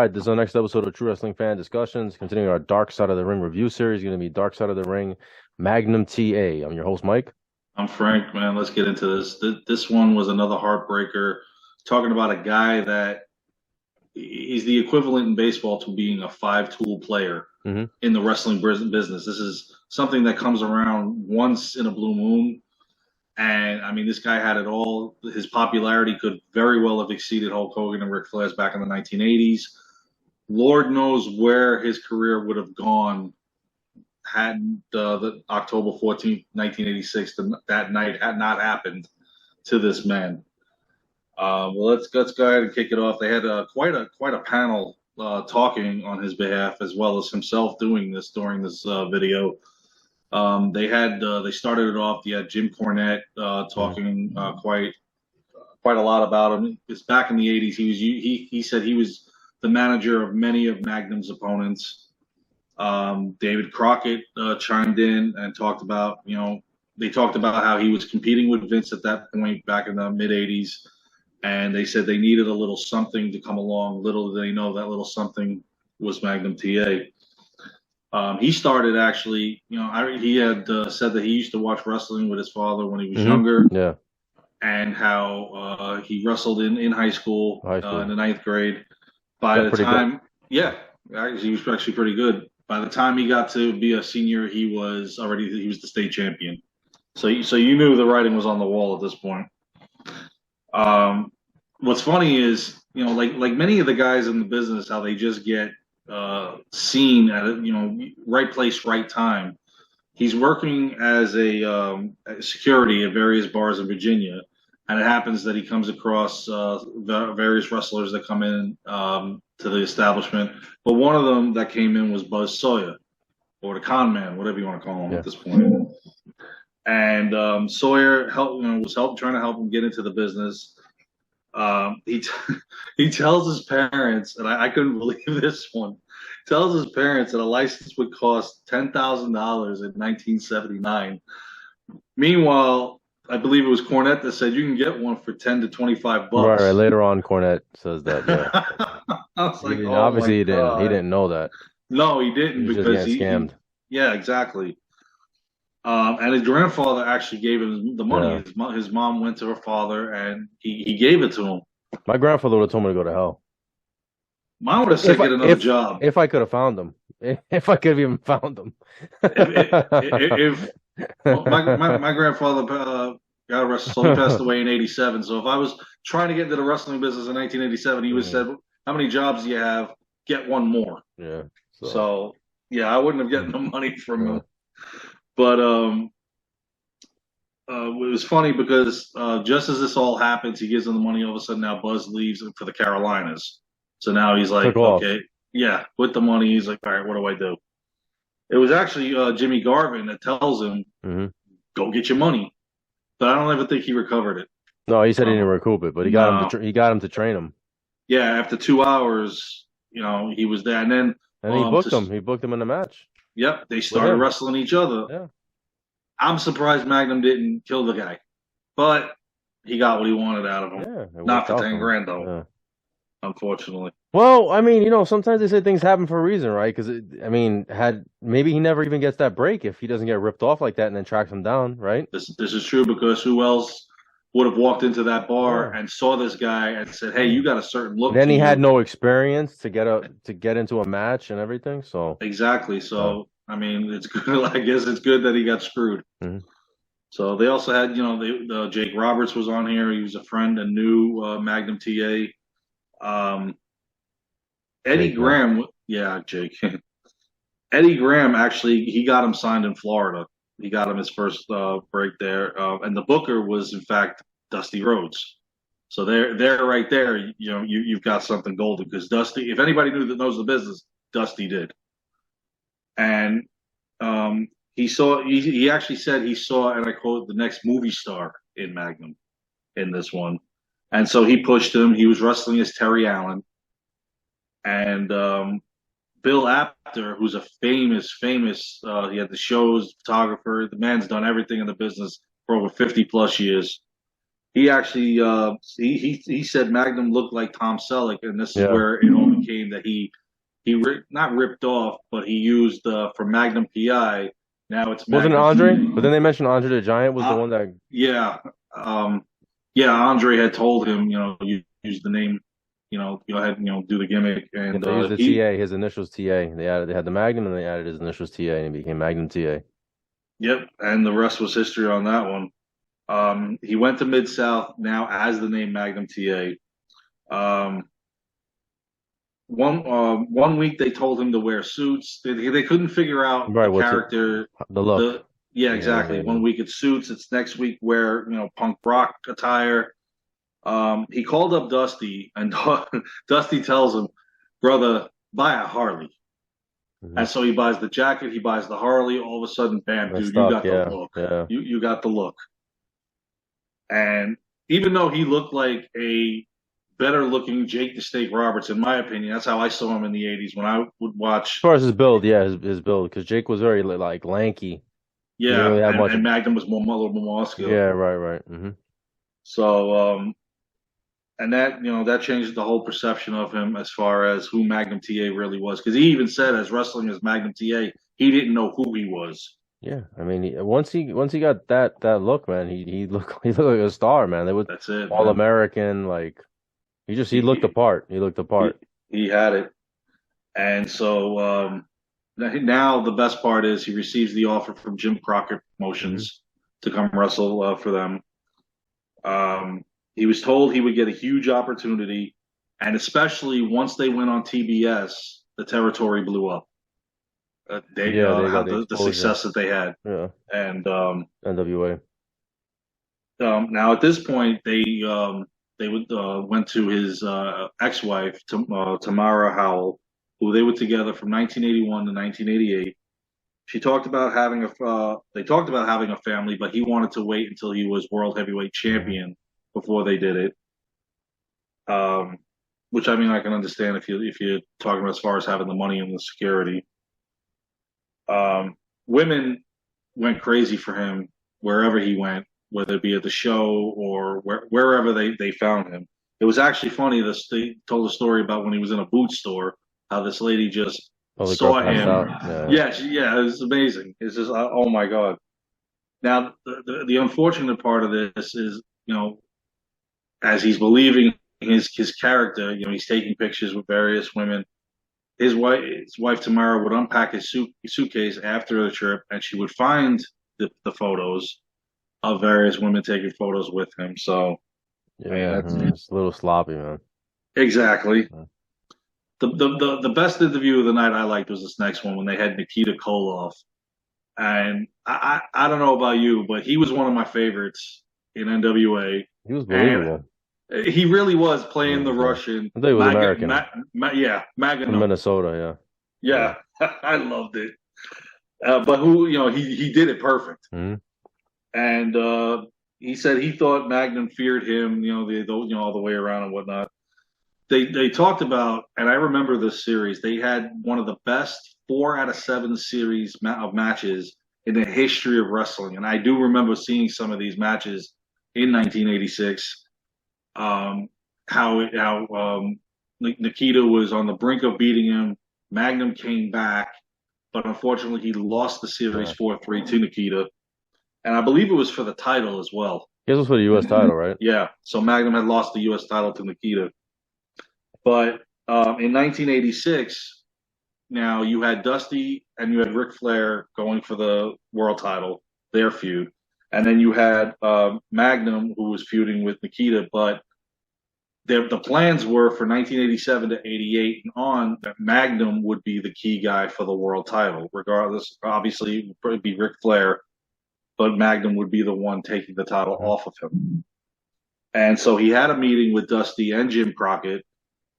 right, this is our next episode of True Wrestling Fan Discussions. Continuing our Dark Side of the Ring review series, going to be Dark Side of the Ring, Magnum T.A. I'm your host, Mike. I'm Frank, man. Let's get into this. This one was another heartbreaker. Talking about a guy that he's the equivalent in baseball to being a five-tool player in the wrestling business. This is something that comes around once in a blue moon. And, I mean, this guy had it all. His popularity could very well have exceeded Hulk Hogan and Ric Flair's back in the 1980s. Lord knows where his career would have gone had the October 14th, 1986, that night had not happened to this man. Well, let's go ahead and kick it off. They had quite a panel talking on his behalf, as well as himself doing this during this video. They started it off. You had Jim Cornette talking quite a lot about him. It's back in the 80s. He said he was the manager of many of Magnum's opponents. David Crockett chimed in and talked about, they talked about how he was competing with Vince at that point back in the mid 80s. And they said they needed a little something to come along. Little did they know that little something was Magnum T.A. He started actually, he had said that he used to watch wrestling with his father when he was younger. Yeah. And how he wrestled in high school, in the ninth grade. By the time, he was actually pretty good. By the time he got to be a senior, he was the state champion. So you knew the writing was on the wall at this point. What's funny is, like many of the guys in the business, how they just get seen at right place, right time. He's working as a security at various bars in Virginia, and it happens that he comes across the various wrestlers that come in to the establishment. But one of them that came in was Buzz Sawyer, or the Con Man, whatever you want to call him at this point. And Sawyer was trying to help him get into the business. He tells his parents, and I couldn't believe this one. Tells his parents that a license would cost $10,000 in 1979. Meanwhile, I believe it was Cornette that said you can get one for $10 to $25. Right. Later on, Cornette says that. Yeah. I was like, obviously he didn't. He didn't know that. No, he didn't, because he scammed. Yeah, exactly. And his grandfather actually gave him the money. Yeah. His mom went to her father, and he gave it to him. My grandfather would have told me to go to hell. Mine would have said get another job. If I could have found them. If I could have even found them. My grandfather got arrested, so he passed away in 87. So if I was trying to get into the wrestling business in 1987, he would have said, how many jobs do you have? Get one more. Yeah. So I wouldn't have gotten the money from him. But it was funny because just as this all happens, he gives them the money. All of a sudden, now Buzz leaves for the Carolinas. So now he's like, okay, with the money, he's like, all right, what do I do? It was actually Jimmy Garvin that tells him, go get your money. But I don't ever think he recovered it. No, he said he didn't recoup it, but he got him to train him. Yeah, after 2 hours, he was there, and then he booked him. He booked him in the match. Yep, they started wrestling each other. Yeah. I'm surprised Magnum didn't kill the guy, but he got what he wanted out of him. Yeah, not for $10,000 though, unfortunately. Well, I mean, sometimes they say things happen for a reason, right? Because maybe he never even gets that break if he doesn't get ripped off like that and then tracks him down, right? This is true, because who else would have walked into that bar and saw this guy and said, "Hey, you got a certain look." Then he had no experience to get into a match and everything. So exactly. So I mean, it's good. I guess it's good that he got screwed. So they also had, Jake Roberts was on here. He was a friend and knew Magnum T.A. Eddie Graham, Jake. Eddie Graham actually, he got him signed in Florida. He got him his first break there, and the booker was in fact Dusty Rhodes. So there, right there, you've got something golden, because Dusty, if anybody knows the business, Dusty did. And he actually said he saw, and I quote, the next movie star in Magnum in this one, and so he pushed him. He was wrestling as Terry Allen, and Bill Apter, who's a famous, he had the shows, photographer. The man's done everything in the business for over 50 plus years. He actually, he said Magnum looked like Tom Selleck, and this is where it became that he not ripped off, but he used for Magnum T.A. Now it's Wasn't it Magnum Andre? T.A. But then they mentioned Andre the Giant was the one that. Yeah, yeah. Andre had told him, you use the name, go ahead and do the gimmick, Yeah, and they used the TA, his initials TA. They had the Magnum and they added his initials TA and it became Magnum TA. Yep, and the rest was history on that one. He went to Mid South now as the name Magnum TA. Um, one week they told him to wear suits. They couldn't figure out Right, the what's it? character. The look. Yeah, exactly. Yeah. One week it's suits. It's next week wear punk rock attire. He called up Dusty, and Dusty tells him, "Brother, buy a Harley." Mm-hmm. And so he buys the jacket, he buys the Harley. All of a sudden, bam, That's dude, you stuck, got the yeah. look. Yeah. You got the look. And even though he looked like a better looking Jake the Snake Roberts, in my opinion, that's how I saw him in the '80s when I would As watch. far as his build, yeah, his build, because Jake was very like lanky. He didn't Yeah, really have much. and Magnum was more a little more muscular. Yeah, right. Mm-hmm. So, and that changed the whole perception of him as far as who Magnum T.A. really was. Because he even said, as wrestling as Magnum T.A., he didn't know who he was. Yeah, I mean, once he got that look, man, he looked he looked like a star, man. They would That's it, all man. American, like he looked He, apart. He looked he, apart. he had it. And so now the best part is he receives the offer from Jim Crockett Mm-hmm. Promotions to come wrestle for them. He was told he would get a huge opportunity, and especially once they went on TBS, the territory blew up. They Yeah, they got how the the exposure. success that they had, Yeah, and NWA. now at this point they would went to his ex-wife Tamara Howell, who they were together from 1981 to 1988. She talked about having they talked about having a family, but he wanted to wait until he was world heavyweight Mm-hmm. champion before they did it. Um, which I mean I can understand if you're talking about as far as having the money and the security. Women went crazy for him wherever he went, whether it be at the show or wherever they found him. It was actually funny. They told a story about when he was in a boot store, how this lady just Oh, the girl saw passed him. out. Yeah. Yeah, it was amazing. It's just, oh my God. Now, the unfortunate part of this is, as he's believing his character, he's taking pictures with various women. His wife Tamara would unpack his suitcase after the trip, and she would find the photos of various women taking photos with him. So, I mean, Yeah, it's a little sloppy, man. exactly. Yeah. The best interview of the night I liked was this next one when they had Nikita Koloff, and I don't know about you, but he was one of my favorites in NWA, He was and believable. he really was playing the Yeah. Russian. I thought he was American Yeah, from Magnum. Minnesota. Yeah. Yeah, I loved it. But who, he did it perfect. Mm-hmm. And he said he thought Magnum feared him, all the way around and whatnot. They talked about, and I remember this series. They had one of the best 4 out of 7 series of matches in the history of wrestling, and I do remember seeing some of these matches in 1986. How Nikita was on the brink of beating him. Magnum came back, but unfortunately he lost the series Yeah. 4-3 to Nikita, and I believe it was for the title as well. He was for the U.S. title, right? Yeah, so Magnum had lost the U.S. title to Nikita. But in 1986, now you had Dusty and you had Ric Flair going for the world title, their feud. And then you had Magnum, who was feuding with Nikita. But the plans were for 1987 to 88 and on that Magnum would be the key guy for the world title. Regardless, obviously, it would probably be Ric Flair, but Magnum would be the one taking the title Mm-hmm. off of him. And so he had a meeting with Dusty and Jim Crockett,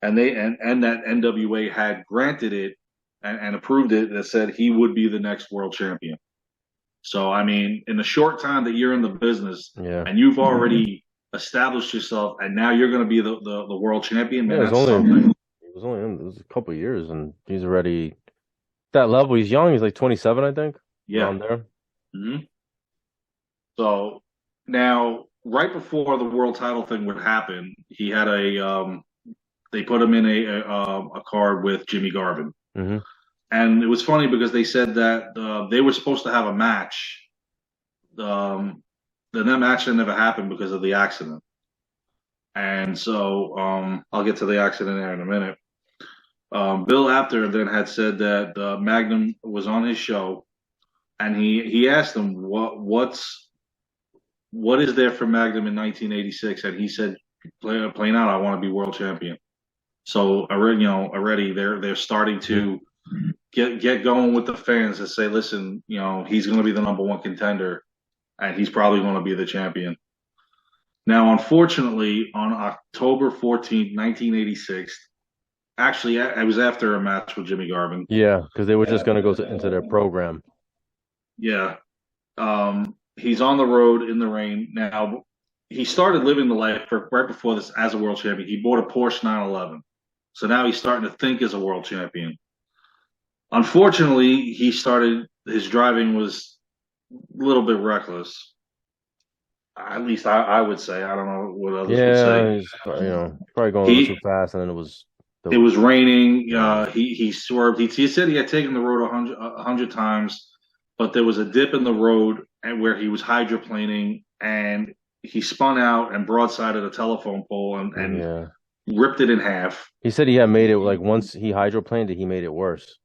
and that NWA had granted it and approved it that said he would be the next world champion. So I mean, in the short time that you're in the business, Yeah. and you've already established yourself, and now you're going to be the world champion, man, Yeah, that's something. it was a couple of years, and he's already that level. He's young. He's like 27, I think. Yeah. Around there. Mm-hmm. So now, right before the world title thing would happen, he had a they put him in a card with Jimmy Garvin. Mm-hmm. And it was funny because they said that they were supposed to have a match. Then that match never happened because of the accident. And so I'll get to the accident there in a minute. Bill Apter then had said that Magnum was on his show, and he asked him what is there for Magnum in 1986, and he said, plain out, I want to be world champion. So already they're starting to get going with the fans and say, listen, he's going to be the number one contender, and he's probably going to be the champion. Now, unfortunately, on October 14th, 1986, actually, it was after a match with Jimmy Garvin. Yeah, because they were just going to go into their program. Yeah. He's on the road in the rain. Now, he started living the life right before this as a world champion. He bought a Porsche 911. So now he's starting to think as a world champion. Unfortunately, his driving was a little bit reckless. At least I would say. I don't know what others would say. He's, probably going a little too fast, and then it was raining. He swerved. He said he had taken the road 100 times, but there was a dip in the road where he was hydroplaning, and he spun out and broadsided a telephone pole and ripped it in half. He said he had made it, like, once he hydroplaned it, he made it worse.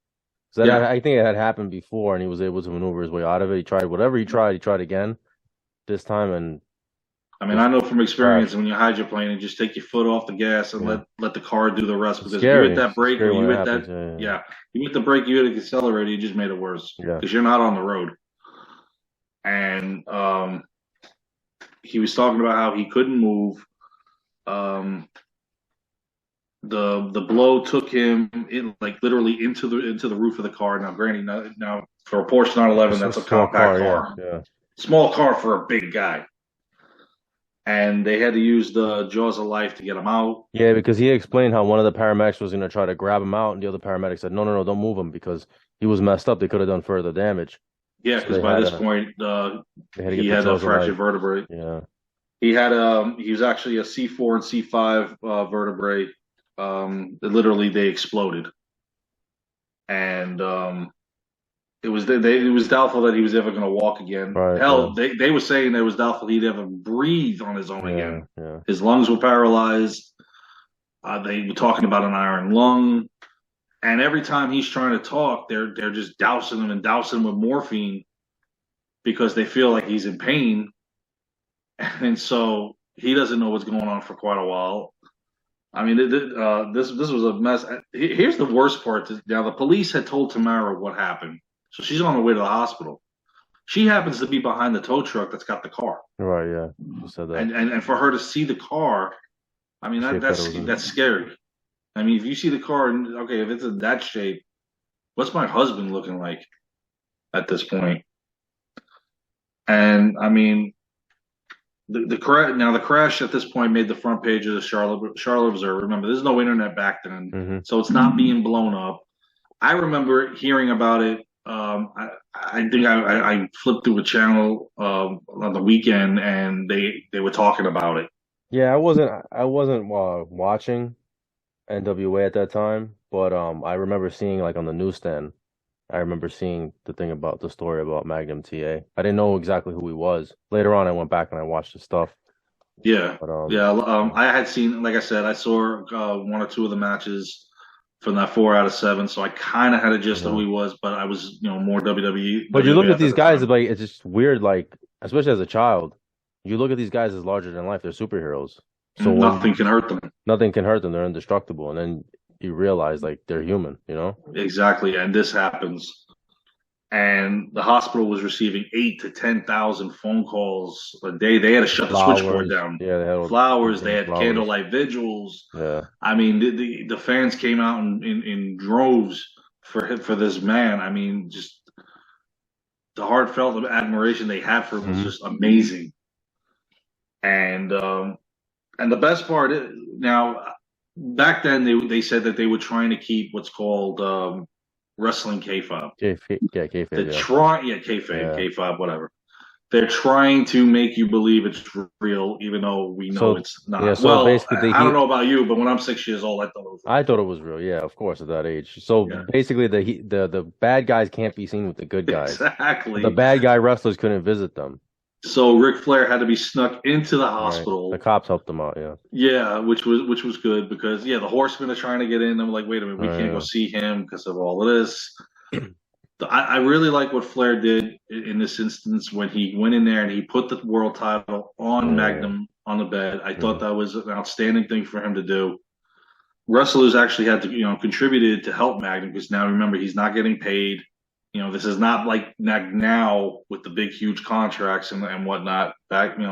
So I think it had happened before, and he was able to maneuver his way out of it. He tried whatever he tried again this time, and I mean, I know from experience when you hydroplane and just take your foot off the gas and let the car do the rest, because you hit that brake or you hit that you hit the brake, you hit the accelerator, you just made it worse because you're not on the road. And he was talking about how he couldn't move. The blow took him literally into the roof of the car. Now, granted, now for a Porsche 911, that's a compact car. Yeah. Small car for a big guy. And they had to use the jaws of life to get him out. Yeah, because he explained how one of the paramedics was going to try to grab him out, and the other paramedic said, no, don't move him, because he was messed up. They could have done further damage. Yeah, because by this point, he had a fractured vertebrae. Yeah. He was actually a C4 and C5 vertebrae. Literally, they exploded. And it was doubtful that he was ever going to walk again. Right, Hell, they were saying it was doubtful he'd ever breathe on his own again. Yeah. His lungs were paralyzed. They were talking about an iron lung. And every time he's trying to talk, they're just dousing him with morphine because they feel like he's in pain. And so he doesn't know what's going on for quite a while. I mean, this was a mess. Here's the worst part. Now, the police had told Tamara what happened. So she's on her way to the hospital. She happens to be behind the tow truck that's got the car. Right, yeah. You said that. And for her to see the car, I mean, that's scary. I mean, if you see the car, and okay, if it's in that shape, what's my husband looking like at this point? And I mean, the crash at this point made the front page of the Charlotte Observer. Remember, there's no internet back then, so it's not being blown up. I remember hearing about it. I think I flipped through a channel on the weekend, and they were talking about it. Yeah, I wasn't watching NWA at that time, but I remember seeing, like, on the newsstand, I remember seeing the story about Magnum T.A. I didn't know exactly who he was. Later on, I went back and I watched the stuff. Yeah, but, I had seen, like I said, I saw one or two of the matches from that 4 out of 7, so I kind of had a gist of who he was, but I was, more WWE. But you look at these guys, like, it's just weird, like, especially as a child, you look at these guys as larger than life. They're superheroes. So nothing can hurt them. Nothing can hurt them. They're indestructible. And then you realize, like, they're human, Exactly. And this happens. And the hospital was receiving 8,000 to 10,000 phone calls a day. They had to shut the switchboard down. Yeah, they had flowers. They had candlelight vigils. Yeah. I mean, the fans came out in droves for this man. I mean, just the heartfelt admiration they had for him was just amazing. And the best part is, now, back then they said that they were trying to keep what's called wrestling kayfabe. Kayfabe. Kayfabe, whatever. they're trying to make you believe it's real, even though we know So it's yeah, not. so Well, basically I don't know about you, but when I'm 6 years old, I thought it was I real. thought it was real. Yeah, of course, at that age. So Yeah, basically, the bad guys can't be seen with the good guys. The exactly. bad guy wrestlers couldn't visit them. So Ric Flair had to be snuck into the Right. The hospital. cops helped them out. Yeah. Yeah, which was good because yeah, the Horsemen are trying to get in. I'm like, wait a minute, we can't go Yeah. see him because of all of this. I really like what Flair did in this instance when he went in there and he put the world title on Yeah. Magnum on the bed. I thought Mhm. that was an outstanding thing for him to do. Wrestlers actually had to, contributed to help Magnum because now remember he's not getting paid. This is not like now with the big huge contracts and whatnot. Back, he's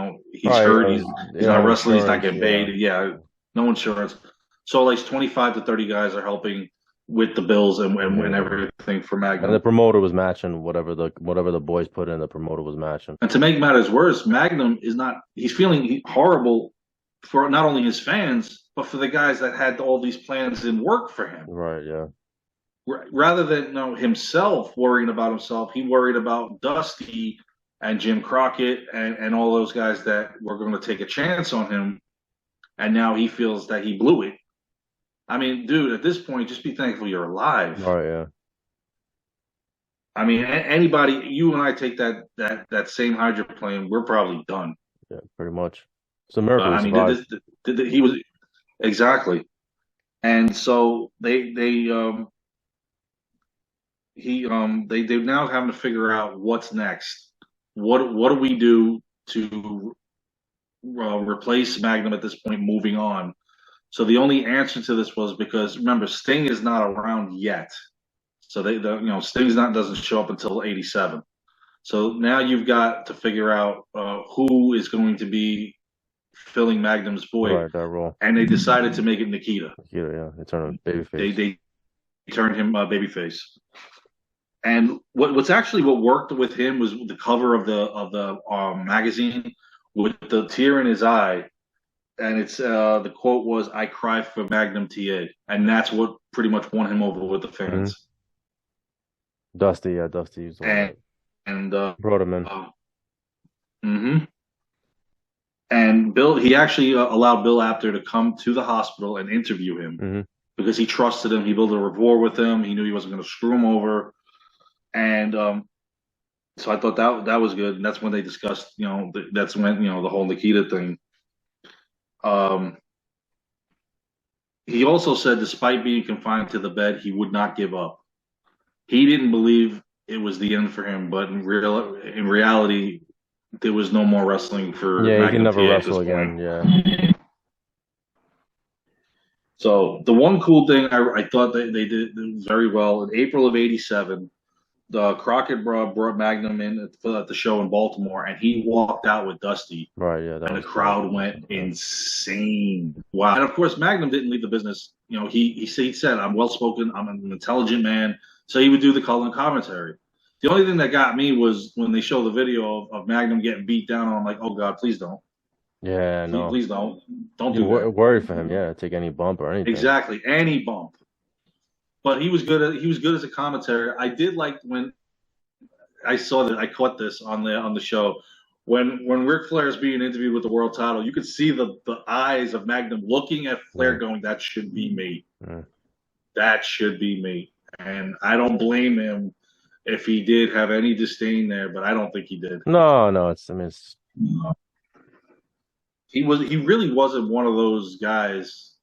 Right. hurt. He's not No wrestling. He's not insurance. getting Yeah. paid. Yeah, no insurance. So like 25 to 30 guys are helping with the bills and Yeah. everything for And the Magnum. promoter was matching whatever the boys put in. The promoter was matching. And to make matters worse, Magnum is not. He's feeling horrible for not only his fans but for the guys that had all these plans in work for him. Right. Yeah. Rather than himself worrying about himself, he worried about Dusty and Jim Crockett and all those guys that were going to take a chance on him. And now he feels that he blew it. I mean, dude, at this point, just be thankful you're alive. Right. Yeah. I mean, anybody, you and I take that same hydroplane, we're probably done. Yeah. Pretty much. It's a miracle he I mean, survived. he was exactly, and so they now having to figure out what's next. What do we do to replace Magnum at this point? Moving on. So the only answer to this was because remember Sting is not around yet. So Sting's not doesn't show up until '87. So now you've got to figure out who is going to be filling Magnum's void, Right. That role. and they decided to make it Nikita. Yeah. Yeah. They turned him They babyface. they turned him babyface. And what worked with him was the cover of the magazine with the tear in his eye, and it's the quote was "I cry for Magnum T.A." and that's what pretty much won him over with the Hmm. fans. Dusty. Yeah. Dusty was the one And that and brought him in. uh, hmm and Bill he actually allowed Bill Apter to come to the hospital and interview him Hmm. because he trusted him. He built a rapport with him. He knew he wasn't going to screw him over, and so I thought that was good, and that's when they discussed, that's when the whole Nikita thing. Um, he also said, despite being confined to the bed, he would not give up. He didn't believe it was the end for him, but in reality, there was no more wrestling for Yeah. He can Magnum never TA at this wrestle point. again. Yeah. So the one cool thing I thought they did very well in April of '87. The Crockett brought Magnum in at the show in Baltimore, and he walked out with Dusty, Right. Yeah. That and the was cool. crowd went insane. Wow! And of course, Magnum didn't leave the business. He said, "I'm well spoken. I'm an intelligent man." So he would do the color and commentary. The only thing that got me was when they show the video of Magnum getting beat down. And I'm like, "Oh God, please don't, Yeah. No. please don't You do that." worried for him. Yeah. Take any bump or anything. Exactly, any bump. But he was good as a commentary. I did like when I saw that I caught this on the show when Ric Flair is being interviewed with the world title. You could see the eyes of Magnum looking at Flair, Yeah. going, "That should be me. Yeah. That should be me." And I don't blame him if he did have any disdain there, but I don't think he did. No. No. It's. I mean. It's. He really wasn't one of those guys,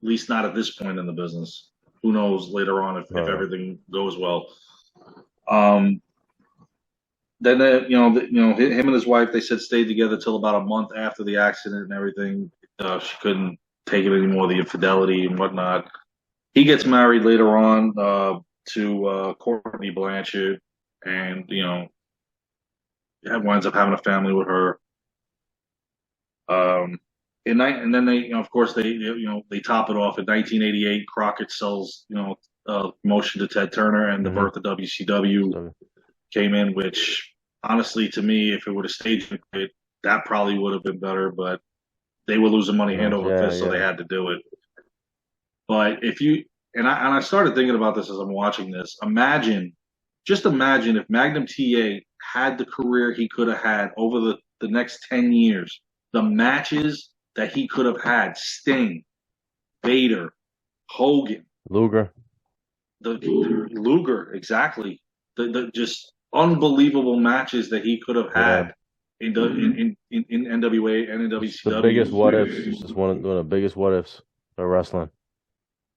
at least not at this point in the business. Who knows later on if Right. everything goes well. Um, then him and his wife they said stayed together till about a month after the accident and everything. She couldn't take it anymore, the infidelity and whatnot. He gets married later on to Courtney Blanchard, and winds up having a family with her. And then they, of course, they top it off in 1988. Crockett sells, promotion to Ted Turner, and the Hmm. birth of WCW So, came in, which honestly, to me, if it would have staged it, that probably would have been better. But they were losing money hand over yeah. fist, so they Yeah. had to do it. But if you and I started thinking about this as I'm watching this. Just imagine if Magnum TA had the career he could have had over the next 10 years, the matches that he could have had, Sting, Vader, Hogan, Luger. the Luger, exactly. The just unbelievable matches that he could have Yeah. had in NWA and in Just the biggest WCW. what ifs. Just one of the biggest what ifs of wrestling.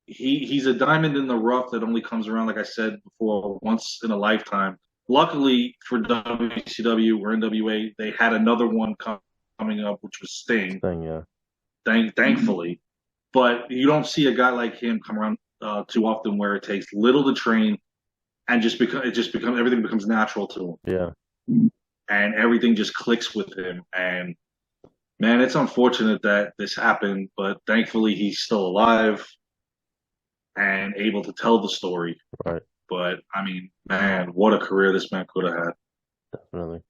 He's a diamond in the rough that only comes around, like I said before, once in a lifetime. Luckily for WCW or NWA, they had another one coming up, which was Sting. Thing, yeah. Thankfully, but you don't see a guy like him come around too often, where it takes little to train and just becomes everything becomes natural to Yeah. him, and everything just clicks with him. And man, it's unfortunate that this happened, but thankfully he's still alive and able to tell the story. Right. But I mean, man, what a career this man could have had. Definitely.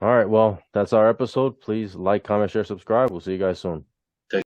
All right. Well, that's our episode. Please like, comment, share, subscribe. We'll see you guys soon.